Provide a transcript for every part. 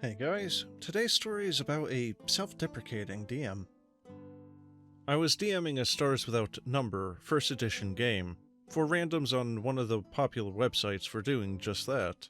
Hey guys, today's story is about a self-deprecating DM. I was DMing a Stars Without Number first edition game for randoms on one of the popular websites for doing just that.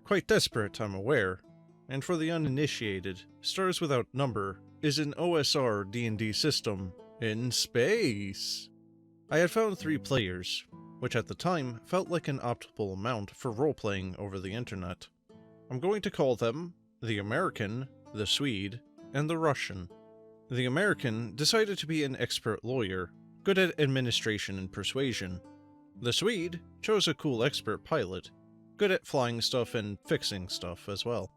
Quite desperate, I'm aware, and for the uninitiated, Stars Without Number is an OSR D&D system in space. I had found 3 players, which at the time felt like an optimal amount for role-playing over the internet. I'm going to call them the American, the Swede, and the Russian. The American decided to be an expert lawyer, good at administration and persuasion. The Swede chose a cool expert pilot, good at flying stuff and fixing stuff as well.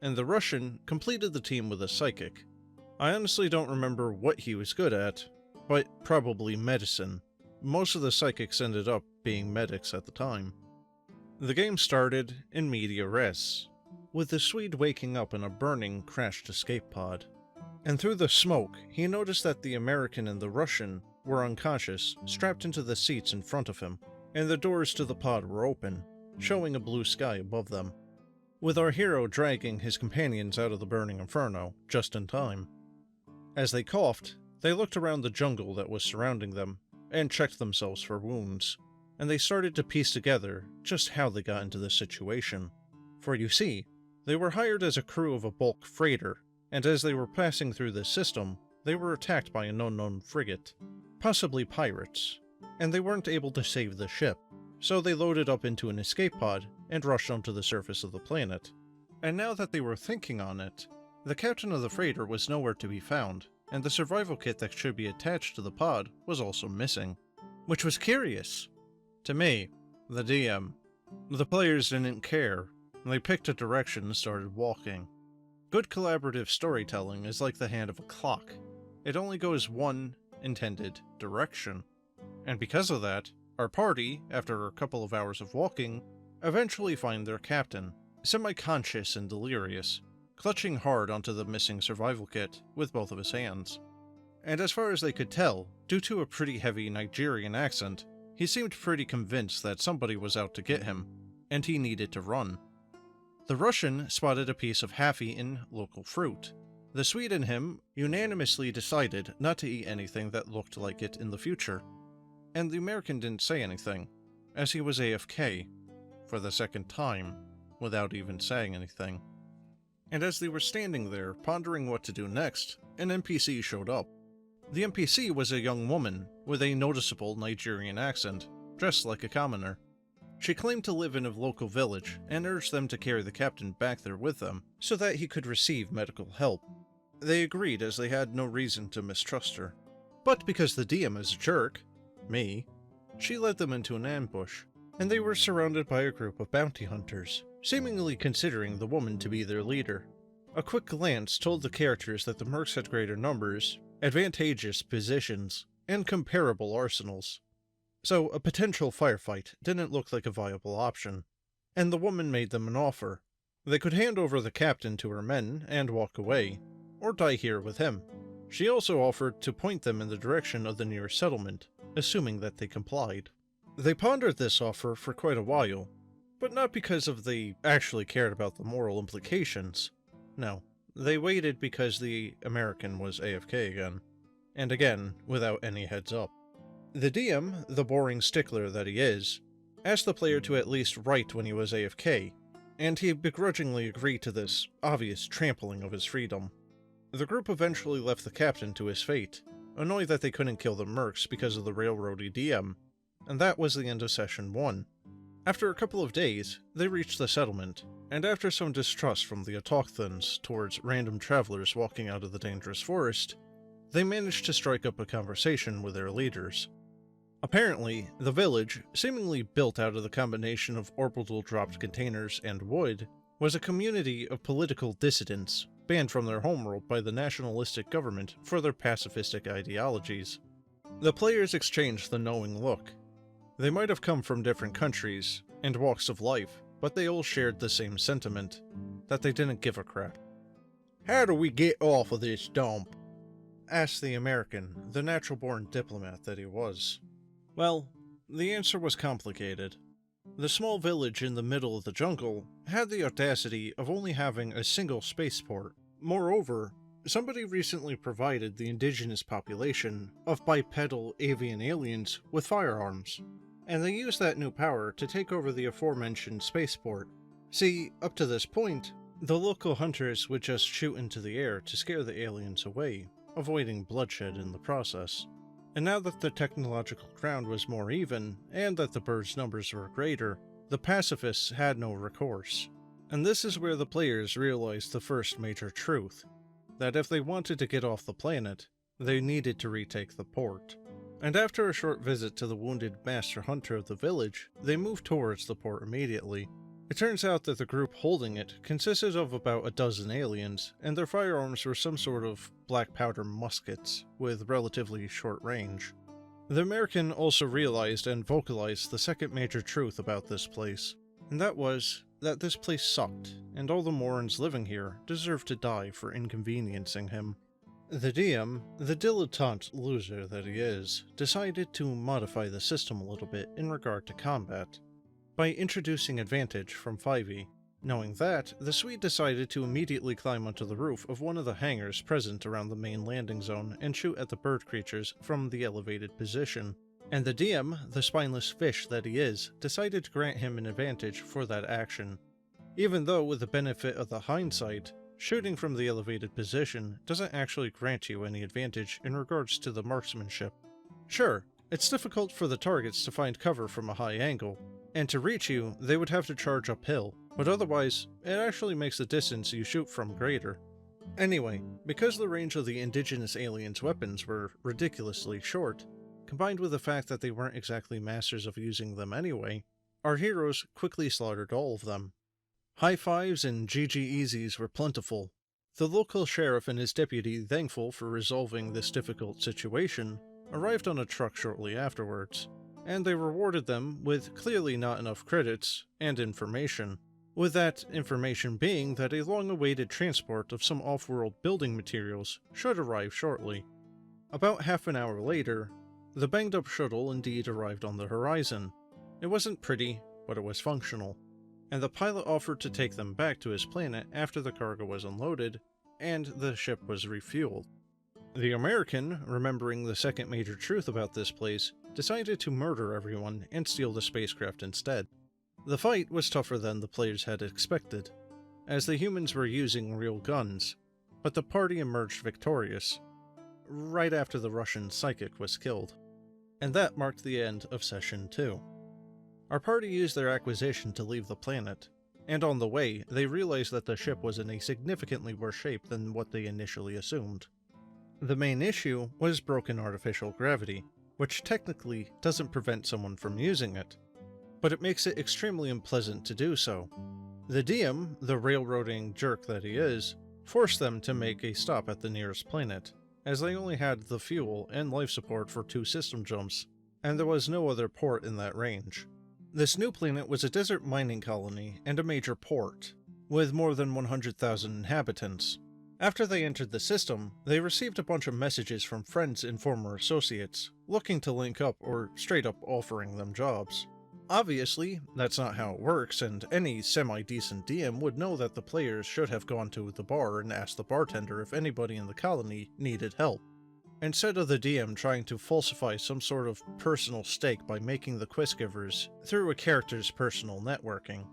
And the Russian completed the team with a psychic. I honestly don't remember what he was good at, but probably medicine. Most of the psychics ended up being medics at the time. The game started in media res, with the Swede waking up in a burning, crashed escape pod. And through the smoke, he noticed that the American and the Russian were unconscious, strapped into the seats in front of him, and the doors to the pod were open, showing a blue sky above them, with our hero dragging his companions out of the burning inferno, just in time. As they coughed, they looked around the jungle that was surrounding them, and checked themselves for wounds, and they started to piece together just how they got into this situation. For you see, they were hired as a crew of a bulk freighter, and as they were passing through this system, they were attacked by an unknown frigate, possibly pirates, and they weren't able to save the ship, so they loaded up into an escape pod and rushed onto the surface of the planet. And now that they were thinking on it, the captain of the freighter was nowhere to be found, and the survival kit that should be attached to the pod was also missing, which was curious. To me, the DM. The players didn't care. They picked a direction and started walking. Good collaborative storytelling is like the hand of a clock. It only goes one intended direction. And because of that, our party, after a couple of hours of walking, eventually find their captain, semi-conscious and delirious, clutching hard onto the missing survival kit with both of his hands. And as far as they could tell, due to a pretty heavy Nigerian accent, he seemed pretty convinced that somebody was out to get him, and he needed to run. The Russian spotted a piece of half-eaten local fruit. The Swede and him unanimously decided not to eat anything that looked like it in the future. And the American didn't say anything, as he was AFK, for the second time, without even saying anything. And as they were standing there, pondering what to do next, an NPC showed up. The NPC was a young woman with a noticeable Nigerian accent, dressed like a commoner. She claimed to live in a local village and urged them to carry the captain back there with them so that he could receive medical help. They agreed as they had no reason to mistrust her. But because the DM is a jerk, me, she led them into an ambush, and they were surrounded by a group of bounty hunters, seemingly considering the woman to be their leader. A quick glance told the characters that the mercs had greater numbers, advantageous positions, and comparable arsenals. So a potential firefight didn't look like a viable option, and the woman made them an offer. They could hand over the captain to her men and walk away, or die here with him. She also offered to point them in the direction of the nearest settlement, assuming that they complied. They pondered this offer for quite a while, but not because they actually cared about the moral implications. No, they waited because the American was AFK again, and again without any heads up. The DM, the boring stickler that he is, asked the player to at least write when he was AFK, and he begrudgingly agreed to this obvious trampling of his freedom. The group eventually left the captain to his fate, annoyed that they couldn't kill the mercs because of the railroady DM, and that was the end of session 1. After a couple of days, they reached the settlement, and after some distrust from the autochthons towards random travelers walking out of the dangerous forest, they managed to strike up a conversation with their leaders. Apparently, the village, seemingly built out of the combination of orbital dropped containers and wood, was a community of political dissidents, banned from their homeworld by the nationalistic government for their pacifistic ideologies. The players exchanged the knowing look. They might have come from different countries and walks of life, but they all shared the same sentiment, that they didn't give a crap. "How do we get off of this dump?" asked the American, the natural-born diplomat that he was. Well, the answer was complicated. The small village in the middle of the jungle had the audacity of only having a single spaceport. Moreover, somebody recently provided the indigenous population of bipedal avian aliens with firearms, and they used that new power to take over the aforementioned spaceport. See, up to this point, the local hunters would just shoot into the air to scare the aliens away, avoiding bloodshed in the process. And now that the technological ground was more even, and that the birds' numbers were greater, the pacifists had no recourse. And this is where the players realized the first major truth, that if they wanted to get off the planet, they needed to retake the port. And after a short visit to the wounded master hunter of the village, they moved towards the port immediately. It turns out that the group holding it consisted of about a dozen aliens, and their firearms were some sort of black powder muskets with relatively short range. The American also realized and vocalized the second major truth about this place, and that was that this place sucked, and all the Morons living here deserved to die for inconveniencing him. The DM, the dilettante loser that he is, decided to modify the system a little bit in regard to combat, by introducing advantage from 5e. Knowing that, the Swede decided to immediately climb onto the roof of one of the hangars present around the main landing zone and shoot at the bird creatures from the elevated position. And the DM, the spineless fish that he is, decided to grant him an advantage for that action. Even though, with the benefit of the hindsight, shooting from the elevated position doesn't actually grant you any advantage in regards to the marksmanship. Sure, it's difficult for the targets to find cover from a high angle, and to reach you, they would have to charge uphill, but otherwise, it actually makes the distance you shoot from greater. Anyway, because the range of the indigenous aliens' weapons were ridiculously short, combined with the fact that they weren't exactly masters of using them anyway, our heroes quickly slaughtered all of them. High fives and GG easies were plentiful. The local sheriff and his deputy, thankful for resolving this difficult situation, arrived on a truck shortly afterwards, and they rewarded them with clearly not enough credits and information, with that information being that a long-awaited transport of some off-world building materials should arrive shortly. About half an hour later, the banged-up shuttle indeed arrived on the horizon. It wasn't pretty, but it was functional, and the pilot offered to take them back to his planet after the cargo was unloaded and the ship was refueled. The American, remembering the second major truth about this place, decided to murder everyone and steal the spacecraft instead. The fight was tougher than the players had expected, as the humans were using real guns, but the party emerged victorious, right after the Russian psychic was killed. And that marked the end of Session 2. Our party used their acquisition to leave the planet, and on the way, they realized that the ship was in a significantly worse shape than what they initially assumed. The main issue was broken artificial gravity, which technically doesn't prevent someone from using it, but it makes it extremely unpleasant to do so. The DM, the railroading jerk that he is, forced them to make a stop at the nearest planet, as they only had the fuel and life support for 2 system jumps, and there was no other port in that range. This new planet was a desert mining colony and a major port, with more than 100,000 inhabitants. After they entered the system, they received a bunch of messages from friends and former associates, looking to link up or straight up offering them jobs. Obviously, that's not how it works, and any semi-decent DM would know that the players should have gone to the bar and asked the bartender if anybody in the colony needed help, instead of the DM trying to falsify some sort of personal stake by making the quest givers through a character's personal networking.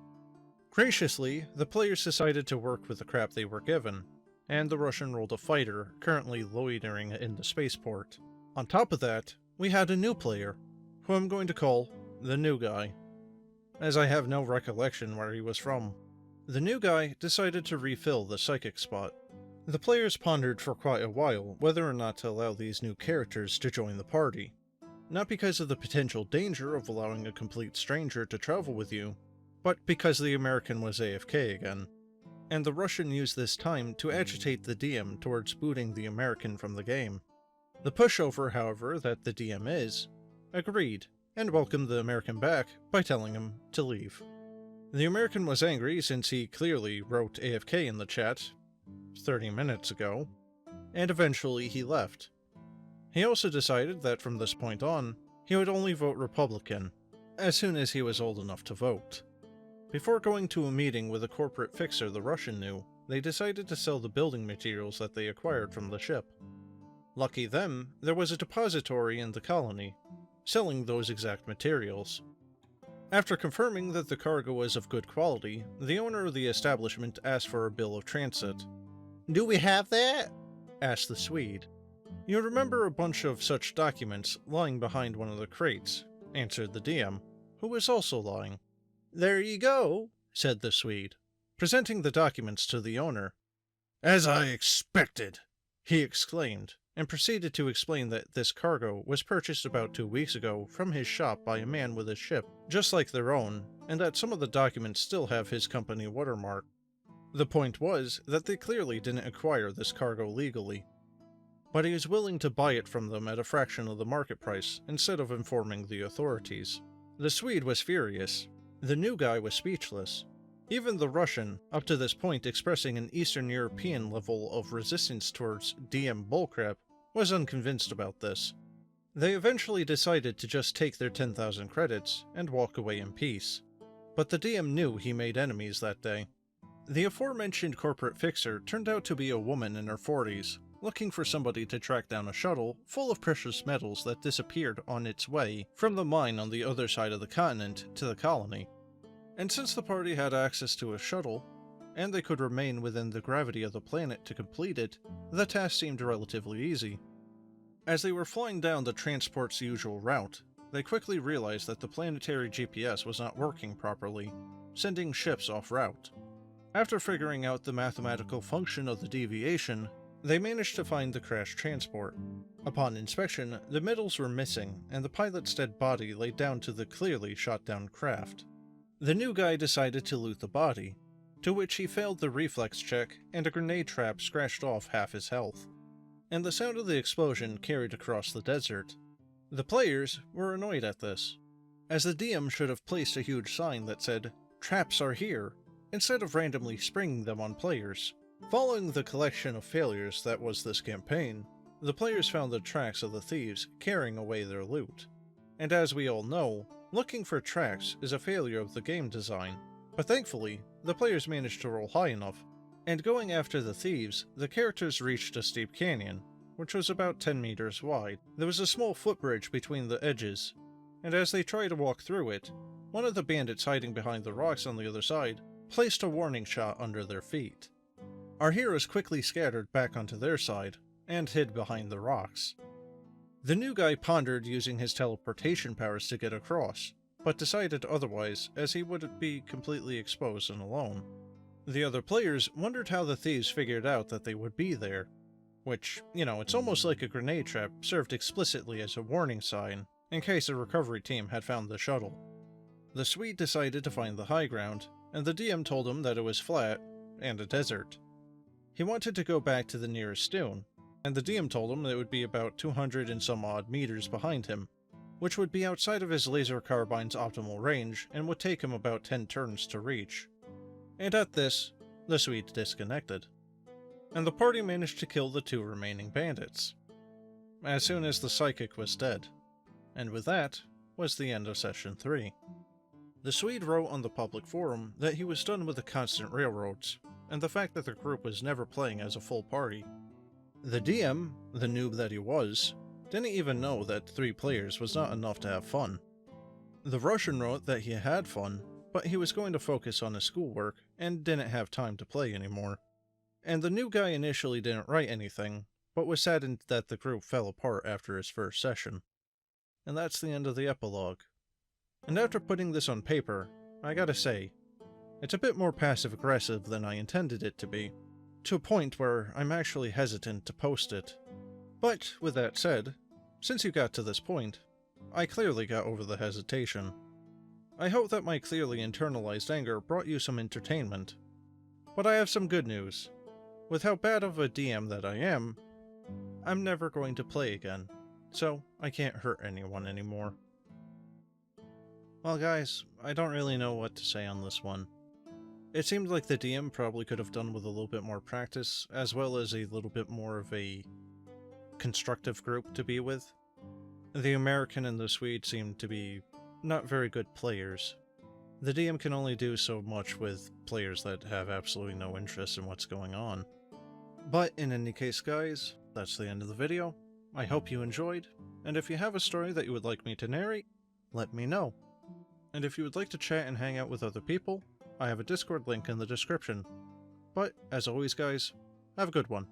Graciously, the players decided to work with the crap they were given, and the Russian rolled a fighter currently loitering in the spaceport. On top of that, we had a new player, who I'm going to call the new guy, as I have no recollection where he was from. The new guy decided to refill the psychic spot. The players pondered for quite a while whether or not to allow these new characters to join the party, not because of the potential danger of allowing a complete stranger to travel with you, but because the American was AFK again, and the Russian used this time to agitate the DM towards booting the American from the game. The pushover, however, that the DM is, agreed, and welcomed the American back by telling him to leave. The American was angry since he clearly wrote AFK in the chat 30 minutes ago, and eventually he left. He also decided that from this point on, he would only vote Republican, as soon as he was old enough to vote. Before going to a meeting with a corporate fixer the Russian knew, they decided to sell the building materials that they acquired from the ship. Lucky them, there was a depository in the colony, selling those exact materials. After confirming that the cargo was of good quality, the owner of the establishment asked for a bill of transit. "Do we have that?" asked the Swede. "You remember a bunch of such documents lying behind one of the crates," answered the DM, who was also lying. "There you go," said the Swede, presenting the documents to the owner. "As I expected," he exclaimed, and proceeded to explain that this cargo was purchased about 2 weeks ago from his shop by a man with a ship just like their own, and that some of the documents still have his company watermark. The point was that they clearly didn't acquire this cargo legally, but he was willing to buy it from them at a fraction of the market price instead of informing the authorities. The Swede was furious. The new guy was speechless. Even the Russian, up to this point expressing an Eastern European level of resistance towards DM bullcrap, was unconvinced about this. They eventually decided to just take their 10,000 credits and walk away in peace. But the DM knew he made enemies that day. The aforementioned corporate fixer turned out to be a woman in her 40s, looking for somebody to track down a shuttle full of precious metals that disappeared on its way from the mine on the other side of the continent to the colony. And since the party had access to a shuttle, and they could remain within the gravity of the planet to complete it, the task seemed relatively easy. As they were flying down the transport's usual route, they quickly realized that the planetary GPS was not working properly, sending ships off route. After figuring out the mathematical function of the deviation, they managed to find the crashed transport. Upon inspection, the metals were missing, and the pilot's dead body lay down to the clearly shot-down craft. The new guy decided to loot the body, to which he failed the reflex check, and a grenade trap scratched off half his health. And the sound of the explosion carried across the desert. The players were annoyed at this, as the DM should have placed a huge sign that said, "Traps are here," instead of randomly springing them on players. Following the collection of failures that was this campaign, the players found the tracks of the thieves carrying away their loot. And as we all know, looking for tracks is a failure of the game design, but thankfully, the players managed to roll high enough, and going after the thieves, the characters reached a steep canyon, which was about 10 meters wide. There was a small footbridge between the edges, and as they tried to walk through it, one of the bandits hiding behind the rocks on the other side placed a warning shot under their feet. Our heroes quickly scattered back onto their side, and hid behind the rocks. The new guy pondered using his teleportation powers to get across, but decided otherwise as he would be completely exposed and alone. The other players wondered how the thieves figured out that they would be there, which, it's almost like a grenade trap served explicitly as a warning sign in case a recovery team had found the shuttle. The Swede decided to find the high ground, and the DM told him that it was flat and a desert. He wanted to go back to the nearest dune, and the DM told him it would be about 200 and some odd meters behind him, which would be outside of his laser carbine's optimal range and would take him about 10 turns to reach. And at this, the Swede disconnected, and the party managed to kill the 2 remaining bandits, as soon as the psychic was dead. And with that, was the end of Session 3. The Swede wrote on the public forum that he was done with the constant railroads, and the fact that the group was never playing as a full party. The DM, the noob that he was, didn't even know that 3 players was not enough to have fun. The Russian wrote that he had fun, but he was going to focus on his schoolwork and didn't have time to play anymore. And the new guy initially didn't write anything, but was saddened that the group fell apart after his first session. And that's the end of the epilogue. And after putting this on paper, I gotta say, it's a bit more passive-aggressive than I intended it to be, to a point where I'm actually hesitant to post it. But, with that said, since you got to this point, I clearly got over the hesitation. I hope that my clearly internalized anger brought you some entertainment. But I have some good news. With how bad of a DM that I am, I'm never going to play again, so I can't hurt anyone anymore. Well guys, I don't really know what to say on this one. It seemed like the DM probably could have done with a little bit more practice, as well as a little bit more of a constructive group to be with. The American and the Swede seemed to be not very good players. The DM can only do so much with players that have absolutely no interest in what's going on. But in any case, guys, that's the end of the video. I hope you enjoyed, and if you have a story that you would like me to narrate, let me know. And if you would like to chat and hang out with other people, I have a Discord link in the description. But, as always guys, have a good one.